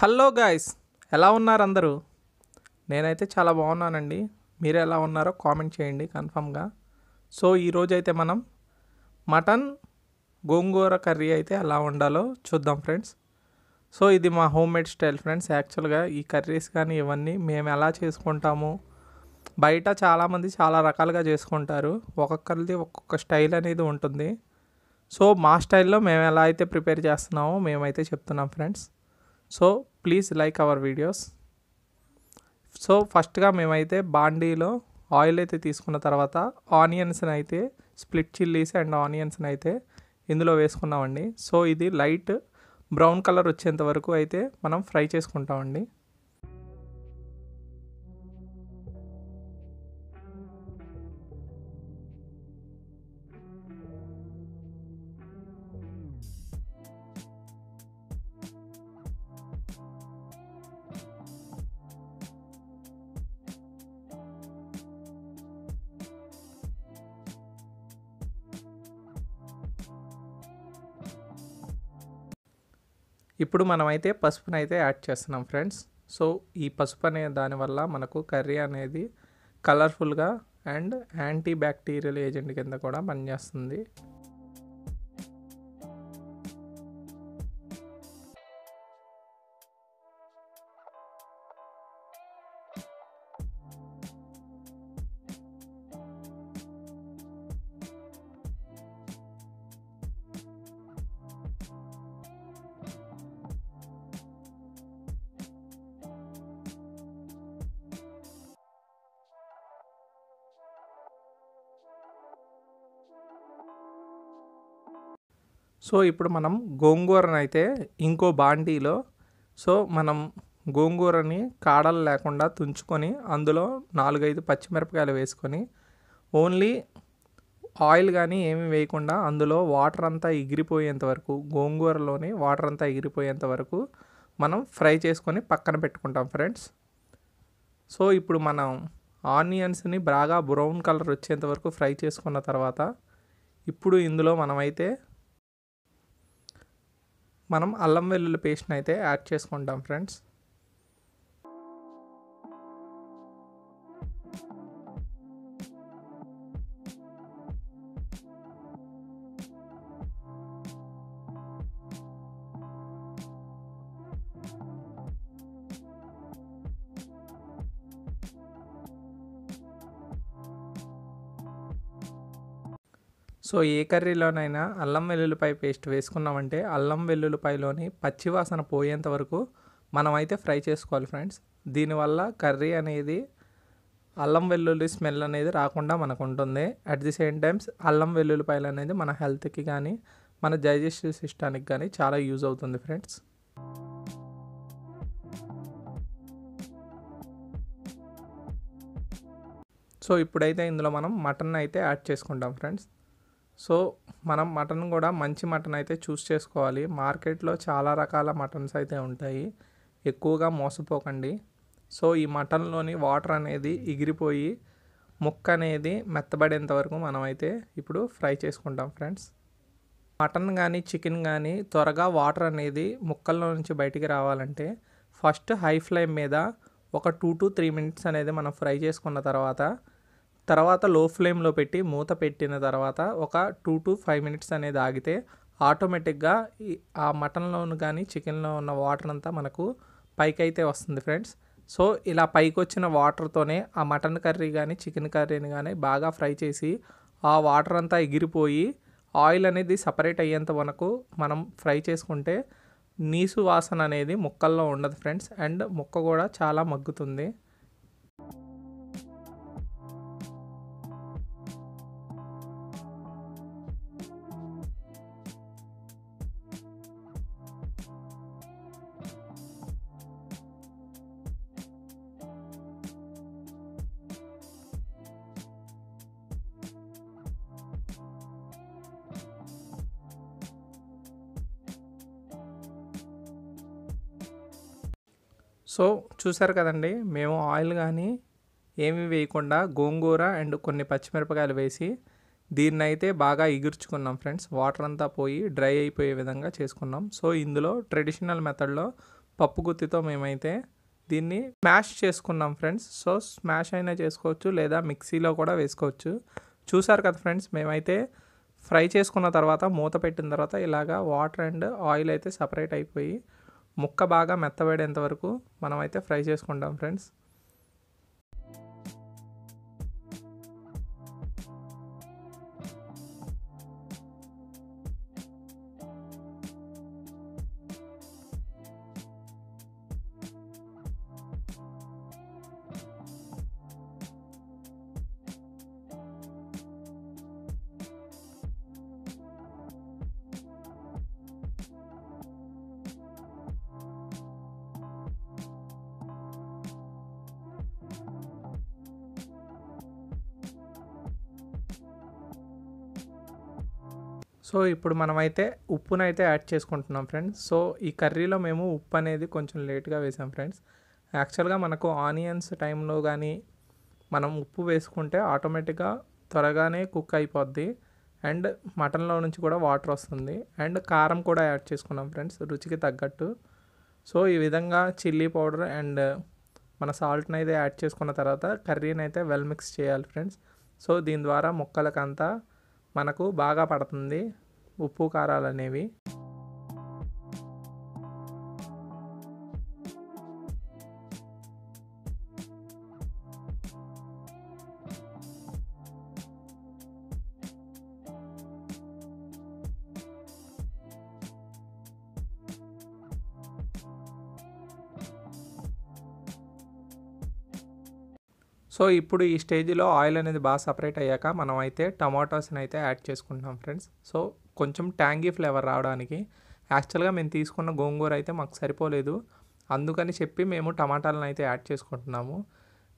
Hello guys, ఎలా ఉన్నారు అందరూ? నేనైతే చాలా బాగున్నానండి. మీరు ఎలా ఉన్నారో కామెంట్ చేయండి కన్ఫామ్గా. సో ఈరోజైతే మనం మటన్ గోంగూర కర్రీ అయితే ఎలా వండాలో చూద్దాం ఫ్రెండ్స్. సో ఇది మా హోమ్ మేడ్ స్టైల్ ఫ్రెండ్స్. యాక్చువల్గా ఈ కర్రీస్ కానీ ఇవన్నీ మేము ఎలా చేసుకుంటాము, బయట చాలామంది చాలా రకాలుగా చేసుకుంటారు. ఒక్కొక్కరిది ఒక్కొక్క స్టైల్ అనేది ఉంటుంది. సో మా స్టైల్లో మేము ఎలా అయితే ప్రిపేర్ చేస్తున్నామో మేమైతే చెప్తున్నాం friends. So please like our videos. So ఫస్ట్గా మేమైతే బాండీలో ఆయిల్ అయితే తీసుకున్న తర్వాత ఆనియన్స్ని అయితే స్ప్లిట్ చిల్లీస్ అండ్ ఆనియన్స్ని అయితే ఇందులో వేసుకున్నామండి. సో ఇది లైట్ బ్రౌన్ కలర్ వచ్చేంత వరకు అయితే మనం ఫ్రై చేసుకుంటామండి. ఇప్పుడు మనమైతే పసుపునైతే యాడ్ చేస్తున్నాం ఫ్రెండ్స్. సో ఈ పసుపు అనే దానివల్ల మనకు కర్రీ అనేది కలర్ఫుల్గా అండ్ యాంటీ బ్యాక్టీరియల్ ఏజెంట్ కింద కూడా పనిచేస్తుంది. సో ఇప్పుడు మనం గోంగూరను అయితే ఇంకో బాండీలో మనం గోంగూరని కాడలు లేకుండా తుంచుకొని అందులో 4-5 పచ్చిమిరపకాయలు వేసుకొని ఓన్లీ ఆయిల్ కానీ ఏమీ వేయకుండా అందులో వాటర్ అంతా ఎగిరిపోయేంత వరకు, గోంగూరలోని వాటర్ అంతా ఎగిరిపోయేంత వరకు మనం ఫ్రై చేసుకొని పక్కన పెట్టుకుంటాం ఫ్రెండ్స్. సో ఇప్పుడు మనం ఆనియన్స్ని బాగా బ్రౌన్ కలర్ వచ్చేంత వరకు ఫ్రై చేసుకున్న తర్వాత ఇప్పుడు ఇందులో మనం అల్లం వెల్లుల్లి పేస్ట్ని అయితే యాడ్ చేసుకుంటాం ఫ్రెండ్స్. సో ఏ కర్రీలోనైనా అల్లం వెల్లుల్లిపాయ పేస్ట్ వేసుకున్నామంటే అల్లం వెల్లుల్లిపాయలోని పచ్చివాసన పోయేంత వరకు మనమైతే ఫ్రై చేసుకోవాలి ఫ్రెండ్స్. దీనివల్ల కర్రీ అనేది అల్లం వెల్లుల్లి స్మెల్ అనేది రాకుండా మనకు ఉంటుంది. అట్ ది సేమ్ టైమ్స్ అల్లం వెల్లుల్లిపాయలు అనేది మన హెల్త్కి కానీ మన డైజెస్టివ్ సిస్టానికి కానీ చాలా యూజ్ అవుతుంది ఫ్రెండ్స్. సో ఇప్పుడైతే ఇందులో మనం మటన్ అయితే యాడ్ చేసుకుంటాం ఫ్రెండ్స్. సో మనం మటన్ కూడా మంచి మటన్ అయితే చూస్ చేసుకోవాలి. మార్కెట్లో చాలా రకాల మటన్స్ అయితే ఉంటాయి, ఎక్కువగా మోసపోకండి. సో ఈ మటన్లోని వాటర్ అనేది ఎగిరిపోయి ముక్క అనేది మెత్తబడేంత వరకు మనమైతే ఇప్పుడు ఫ్రై చేసుకుంటాం ఫ్రెండ్స్. మటన్ కానీ చికెన్ కానీ త్వరగా వాటర్ అనేది ముక్కల్లో నుంచి బయటికి రావాలంటే ఫస్ట్ హై ఫ్లేమ్ మీద ఒక 2 to 3 minutes అనేది మనం ఫ్రై చేసుకున్న తర్వాత లో ఫ్లేమ్లో పెట్టి మూత పెట్టిన తర్వాత ఒక 2 to 5 minutes అనేది ఆగితే ఆటోమేటిక్గా ఆ మటన్లోను కానీ చికెన్లో ఉన్న వాటర్ అంతా మనకు పైకి అయితే వస్తుంది ఫ్రెండ్స్. సో ఇలా పైకి వచ్చిన వాటర్తోనే ఆ మటన్ కర్రీ కానీ చికెన్ కర్రీని కానీ బాగా ఫ్రై చేసి ఆ వాటర్ అంతా ఎగిరిపోయి ఆయిల్ అనేది సపరేట్ అయ్యేంత వరకు మనం ఫ్రై చేసుకుంటే నీసు వాసన అనేది ముక్కల్లో ఉండదు ఫ్రెండ్స్. అండ్ ముక్క కూడా చాలా మగ్గుతుంది. సో చూసారు కదండి, మేము ఆయిల్ కానీ ఏమీ వేయకుండా గోంగూర అండ్ కొన్ని పచ్చిమిరపకాయలు వేసి దీన్నైతే బాగా ఎగుర్చుకున్నాం ఫ్రెండ్స్. వాటర్ అంతా పోయి డ్రై అయిపోయే విధంగా చేసుకున్నాం. సో ఇందులో ట్రెడిషనల్ మెథడ్లో పప్పు గుత్తితో మేమైతే దీన్ని స్మాష్ చేసుకున్నాం ఫ్రెండ్స్. సో స్మాష్ అయినా చేసుకోవచ్చు లేదా మిక్సీలో కూడా వేసుకోవచ్చు. చూసారు కదా ఫ్రెండ్స్, మేమైతే ఫ్రై చేసుకున్న తర్వాత మూత పెట్టిన తర్వాత ఇలాగా వాటర్ అండ్ ఆయిల్ అయితే సపరేట్ అయిపోయి ముక్క బాగా మెత్తబడేంత వరకు మనమైతే ఫ్రై చేసుకుంటాం ఫ్రెండ్స్. సో ఇప్పుడు మనమైతే ఉప్పునైతే యాడ్ చేసుకుంటున్నాం ఫ్రెండ్స్. సో ఈ కర్రీలో మేము ఉప్పు అనేది కొంచెం లేట్గా వేసాం ఫ్రెండ్స్. యాక్చువల్గా మనకు ఆనియన్స్ టైంలో కానీ మనం ఉప్పు వేసుకుంటే ఆటోమేటిక్గా త్వరగానే కుక్ అయిపోద్ది అండ్ మటన్లో నుంచి కూడా వాటర్ వస్తుంది. అండ్ కారం కూడా యాడ్ చేసుకున్నాం ఫ్రెండ్స్ రుచికి తగ్గట్టు. సో ఈ విధంగా చిల్లీ పౌడర్ అండ్ మన సాల్ట్ని అయితే యాడ్ చేసుకున్న తర్వాత కర్రీని అయితే వెల్ మిక్స్ చేయాలి ఫ్రెండ్స్. సో దీని ద్వారా ముక్కలకంతా మనకు బాగా పడుతుంది ఉప్పు కారాలు అనేవి. సో ఇప్పుడు ఈ స్టేజ్లో ఆయిల్ అనేది బాగా సపరేట్ అయ్యాక మనం అయితే టమాటోస్ని అయితే యాడ్ చేసుకుంటాం ఫ్రెండ్స్. సో కొంచెం ట్యాంగీ ఫ్లేవర్ రావడానికి. యాక్చువల్గా మేము తీసుకున్న గోంగూర అయితే మాకు సరిపోలేదు, అందుకని చెప్పి మేము టమాటాలను అయితే యాడ్ చేసుకుంటున్నాము.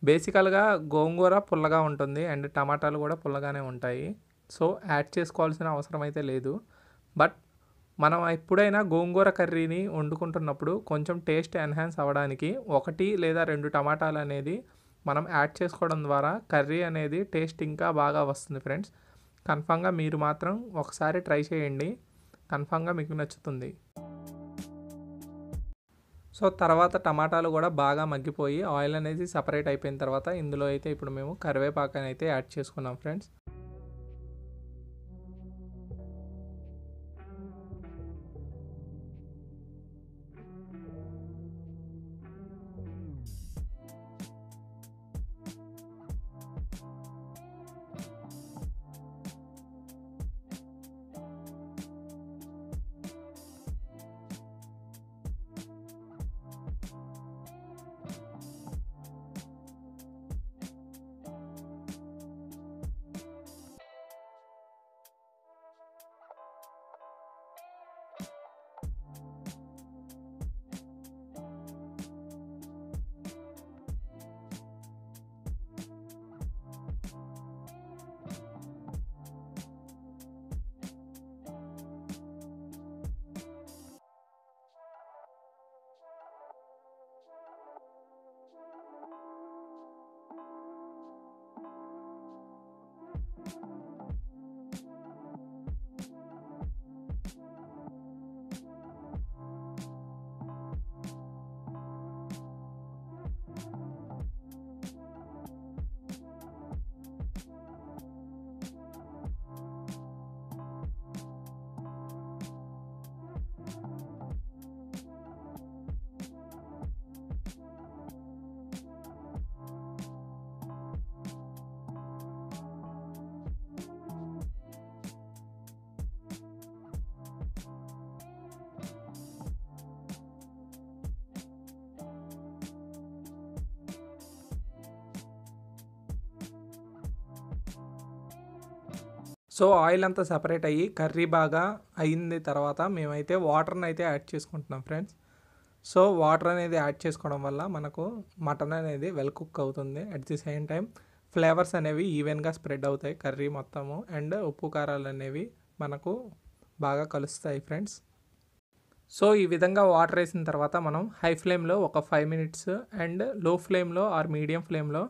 బేసికల్గా గోంగూర పుల్లగా ఉంటుంది అండ్ టమాటాలు కూడా పుల్లగానే ఉంటాయి. సో యాడ్ చేసుకోవాల్సిన అవసరం అయితే లేదు. బట్ మనం ఎప్పుడైనా గోంగూర కర్రీని వండుకుంటున్నప్పుడు కొంచెం టేస్ట్ ఎన్హాన్స్ అవ్వడానికి 1 లేదా 2 టమాటాలు అనేది మనం యాడ్ చేసుకోవడం ద్వారా కర్రీ అనేది టేస్ట్ ఇంకా బాగా వస్తుంది ఫ్రెండ్స్. కన్ఫామ్గా మీరు మాత్రం ఒకసారి ట్రై చేయండి, కన్ఫామ్గా మీకు నచ్చుతుంది. సో తర్వాత టమాటాలు కూడా బాగా మగ్గిపోయి ఆయిల్ అనేది సపరేట్ అయిపోయిన తర్వాత ఇందులో అయితే ఇప్పుడు మేము కరివేపాకుని అయితే యాడ్ చేసుకున్నాం ఫ్రెండ్స్. సో ఆయిల్ అంతా సపరేట్ అయ్యి కర్రీ బాగా అయింది తర్వాత మేమైతే వాటర్ని అయితే యాడ్ చేసుకుంటున్నాం ఫ్రెండ్స్. సో వాటర్ అనేది యాడ్ చేసుకోవడం వల్ల మనకు మటన్ అనేది వెల్ కుక్ అవుతుంది. At the same time flavours అనేవి ఈవెన్గా స్ప్రెడ్ అవుతాయి కర్రీ మొత్తము అండ్ ఉప్పు కారాలు అనేవి మనకు బాగా కలుస్తాయి ఫ్రెండ్స్. సో ఈ విధంగా వాటర్ వేసిన తర్వాత మనం హై ఫ్లేమ్లో ఒక 5 మినిట్స్ అండ్ లో ఫ్లేమ్లో ఆర్ మీడియం ఫ్లేమ్లో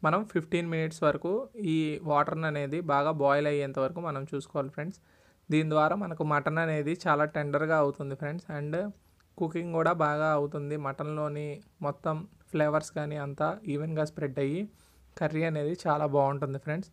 మనం 15 మినిట్స్ వరకు ఈ వాటర్ అనేది బాగా బాయిల్ అయ్యేంత వరకు మనం చూసుకోవాలి ఫ్రెండ్స్. దీని ద్వారా మనకు మటన్ అనేది చాలా టెండర్గా అవుతుంది ఫ్రెండ్స్ అండ్ కుకింగ్ కూడా బాగా అవుతుంది. మటన్లోని మొత్తం ఫ్లేవర్స్ కానీ అంతా ఈవెన్గా స్ప్రెడ్ అయ్యి కర్రీ అనేది చాలా బాగుంటుంది ఫ్రెండ్స్.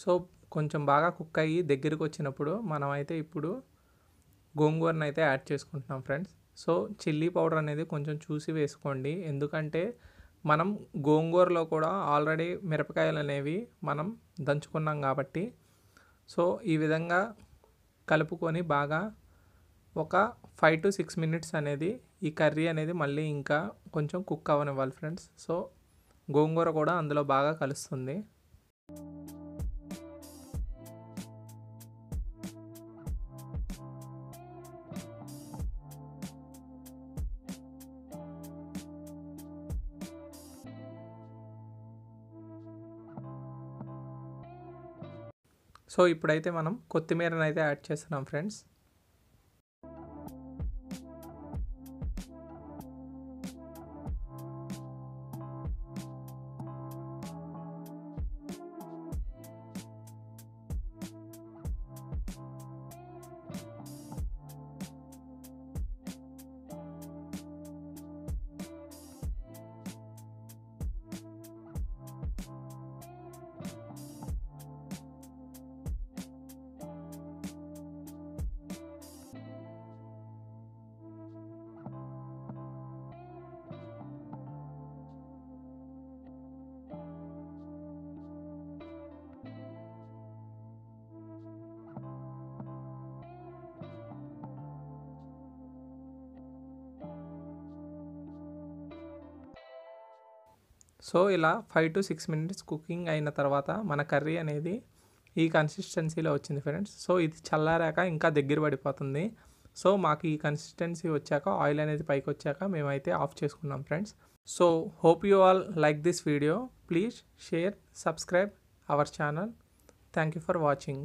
సో కొంచెం బాగా కుక్ అయ్యి దగ్గరికి వచ్చినప్పుడు మనమైతే ఇప్పుడు గోంగూరను అయితే యాడ్ చేసుకుంటున్నాం ఫ్రెండ్స్. సో చిల్లీ పౌడర్ అనేది కొంచెం చూసి వేసుకోండి, ఎందుకంటే మనం గోంగూరలో కూడా ఆల్రెడీ మిరపకాయలు అనేవి మనం దంచుకున్నాం కాబట్టి. సో ఈ విధంగా కలుపుకొని బాగా ఒక 5 to 6 minutes అనేది ఈ కర్రీ అనేది మళ్ళీ ఇంకా కొంచెం కుక్ అవ్వనివ్వాలి ఫ్రెండ్స్. సో గోంగూర కూడా అందులో బాగా కలుస్తుంది. సో ఇప్పుడైతే మనం కొత్తిమీరని అయితే యాడ్ చేస్తున్నాం ఫ్రెండ్స్. సో ఇలా 5 to 6 minutes కుకింగ్ అయిన తర్వాత మన కర్రీ అనేది ఈ కన్సిస్టెన్సీలో వచ్చింది ఫ్రెండ్స్. సో ఇది చల్లారాక ఇంకా దగ్గర పడిపోతుంది. సో మాకు ఈ కన్సిస్టెన్సీ వచ్చాక ఆయిల్ అనేది పైకి వచ్చాక మేమైతే ఆఫ్ చేసుకున్నాం friends. So hope you all like this video. Please share, subscribe our channel. Thank you for watching.